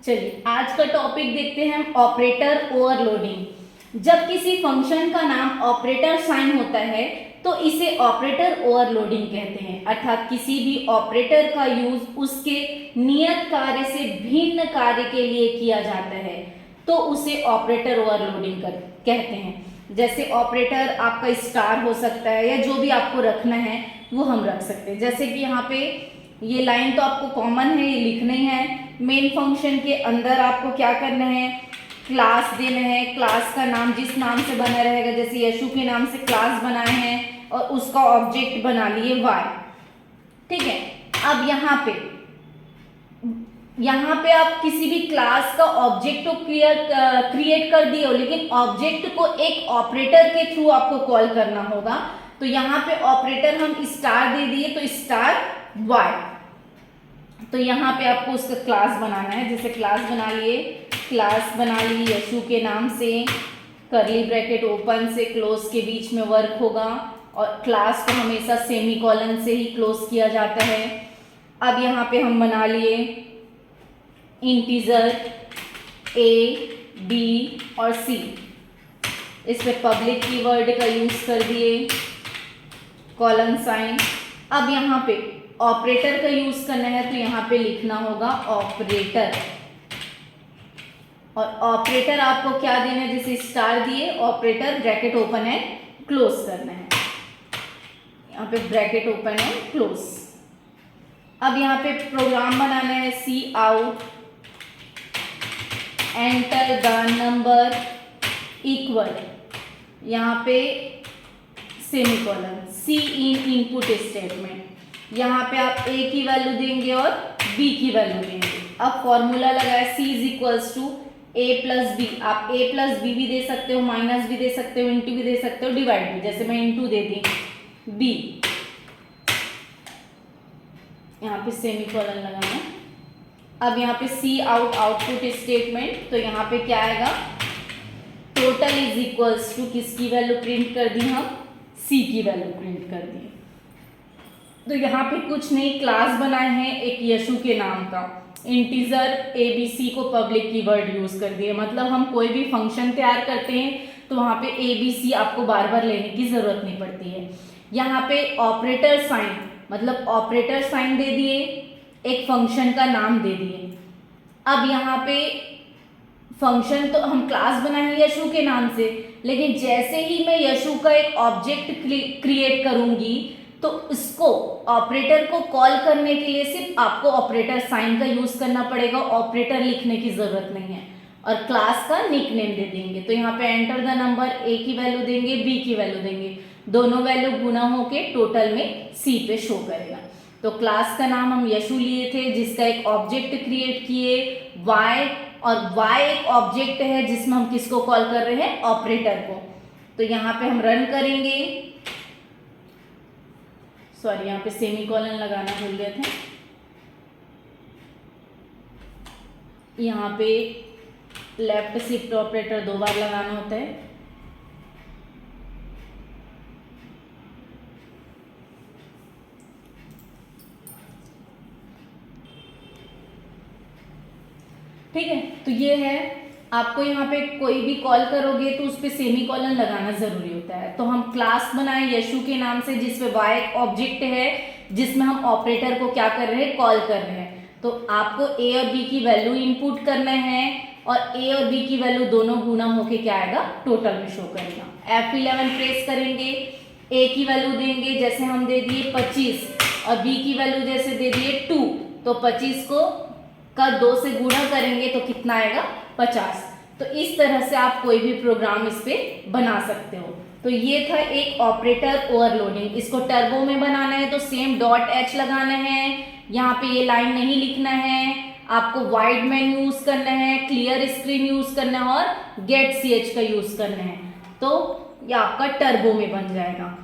चलिए आज का टॉपिक देखते हैं हम, ऑपरेटर ओवरलोडिंग। जब किसी फंक्शन का नाम ऑपरेटर साइन होता है तो इसे ऑपरेटर ओवरलोडिंग कहते हैं, अर्थात किसी भी ऑपरेटर का यूज उसके नियत कार्य से भिन्न कार्य के लिए किया जाता है तो उसे ऑपरेटर ओवरलोडिंग कहते हैं। जैसे ऑपरेटर आपका स्टार हो सकता है या जो भी आपको रखना है वो हम रख सकते हैं। जैसे कि यहाँ पे ये लाइन तो आपको कॉमन है, ये लिखना ही है। मेन फंक्शन के अंदर आपको क्या करना है, क्लास देना है। क्लास का नाम जिस नाम से बना रहेगा, जैसे यशु के नाम से क्लास बनाए हैं और उसका ऑब्जेक्ट बना लिए वाई, ठीक है। अब यहाँ पे आप किसी भी क्लास का ऑब्जेक्ट तो क्रिएट कर दिए हो, लेकिन ऑब्जेक्ट को एक ऑपरेटर के थ्रू आपको कॉल करना होगा। तो यहाँ पे ऑपरेटर हम स्टार दे दिए, तो स्टार वाई। तो यहाँ पे आपको उसका क्लास बनाना है। जैसे क्लास बना लिए, क्लास बना ली यशु के नाम से, करली ब्रैकेट ओपन से क्लोज के बीच में वर्क होगा, और क्लास को हमेशा सेमीकोलन से ही क्लोज किया जाता है। अब यहाँ पे हम बना लिए इंटीजर ए, बी और सी। इस पे पब्लिक कीवर्ड का यूज कर दिए, कॉलन साइन। अब यहाँ पे ऑपरेटर का यूज करना है तो यहाँ पे लिखना होगा ऑपरेटर, और ऑपरेटर आपको क्या देना है, जैसे स्टार दिए, ऑपरेटर ब्रैकेट ओपन है क्लोज करना है। यहाँ पे ब्रैकेट ओपन है क्लोज। अब यहाँ पे प्रोग्राम बनाना है, C out enter the number equal, यहाँ पे semicolon, C in input statement. यहाँ पे आप ए की वैल्यू देंगे और बी की वैल्यू देंगे। अब फॉर्मूला लगाए, C is equals to A plus B. आप ए प्लस बी भी दे सकते हो, माइनस भी दे सकते हो, इंटू भी दे सकते हो, डिवाइड भी। जैसे मैं इंटू दे दी बी, यहाँ पे सेमीकोलन लगाना। अब यहाँ पे सी आउट आउटपुट स्टेटमेंट, तो यहाँ पे क्या आएगा, टोटल इज इक्वल्स टू किसकी वैल्यू प्रिंट कर दी, हम सी की वैल्यू प्रिंट कर दी। तो यहाँ पे कुछ नहीं, क्लास बनाए हैं एक यशु के नाम का, इंटीजर ए बी सी को पब्लिक कीवर्ड यूज कर दिए। मतलब हम कोई भी फंक्शन तैयार करते हैं तो वहाँ पे ए बी सी आपको बार बार लेने की जरूरत नहीं पड़ती है। यहाँ पे ऑपरेटर साइन, मतलब ऑपरेटर साइन दे दिए, एक फंक्शन का नाम दे दिए। अब यहाँ पे फंक्शन तो हम क्लास बनाए यशु के नाम से, लेकिन जैसे ही मैं यशु का एक ऑब्जेक्ट क्रिएट करूंगी तो इसको ऑपरेटर को कॉल करने के लिए सिर्फ आपको ऑपरेटर साइन का यूज करना पड़ेगा, ऑपरेटर लिखने की जरूरत नहीं है। और क्लास का निक नेम दे देंगे। तो यहाँ पे एंटर द नंबर, ए की वैल्यू देंगे, बी की वैल्यू देंगे, दोनों वैल्यू गुना होके टोटल में सी पे शो करेगा। तो क्लास का नाम हम यशु लिए थे, जिसका एक ऑब्जेक्ट क्रिएट किए वाई, और वाई एक ऑब्जेक्ट है जिसमें हम किसको कॉल कर रहे हैं, ऑपरेटर को। तो यहाँ पे हम रन करेंगे, सॉरी यहाँ पे सेमीकोलन लगाना भूल गए थे। यहाँ पे लेफ्ट शिफ्ट ऑपरेटर 2 बार लगाना होता है। ठीक है, तो ये है। आपको यहाँ पे कोई भी कॉल करोगे तो उस पर सेमीकोलन लगाना जरूरी होता है। तो हम क्लास बनाए यशु के नाम से, जिसपे वाई ऑब्जेक्ट है जिसमें हम ऑपरेटर को क्या कर रहे हैं, कॉल कर रहे हैं। तो आपको ए और बी की वैल्यू इनपुट करना है, और ए और बी की वैल्यू दोनों गुना होके क्या आएगा, टोटल में शो करेगा। F11 प्रेस करेंगे, ए की वैल्यू देंगे, जैसे हम दे दिए 25, और बी की वैल्यू जैसे दे दिए 2, तो 25 को का 2 से गुणा करेंगे तो कितना आएगा, 50। तो इस तरह से आप कोई भी प्रोग्राम इस पे बना सकते हो। तो ये था एक ऑपरेटर ओवरलोडिंग। इसको टर्बो में बनाना है तो सेम डॉट एच लगाना है, यहाँ पे ये लाइन नहीं लिखना है, आपको वाइड मैन यूज करना है, क्लियर स्क्रीन यूज करना है, और गेट ch का यूज करना है। तो ये आपका टर्बो में बन जाएगा।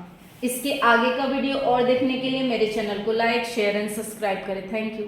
इसके आगे का वीडियो और देखने के लिए मेरे चैनल को लाइक, शेयर एंड सब्सक्राइब करें। Thank you.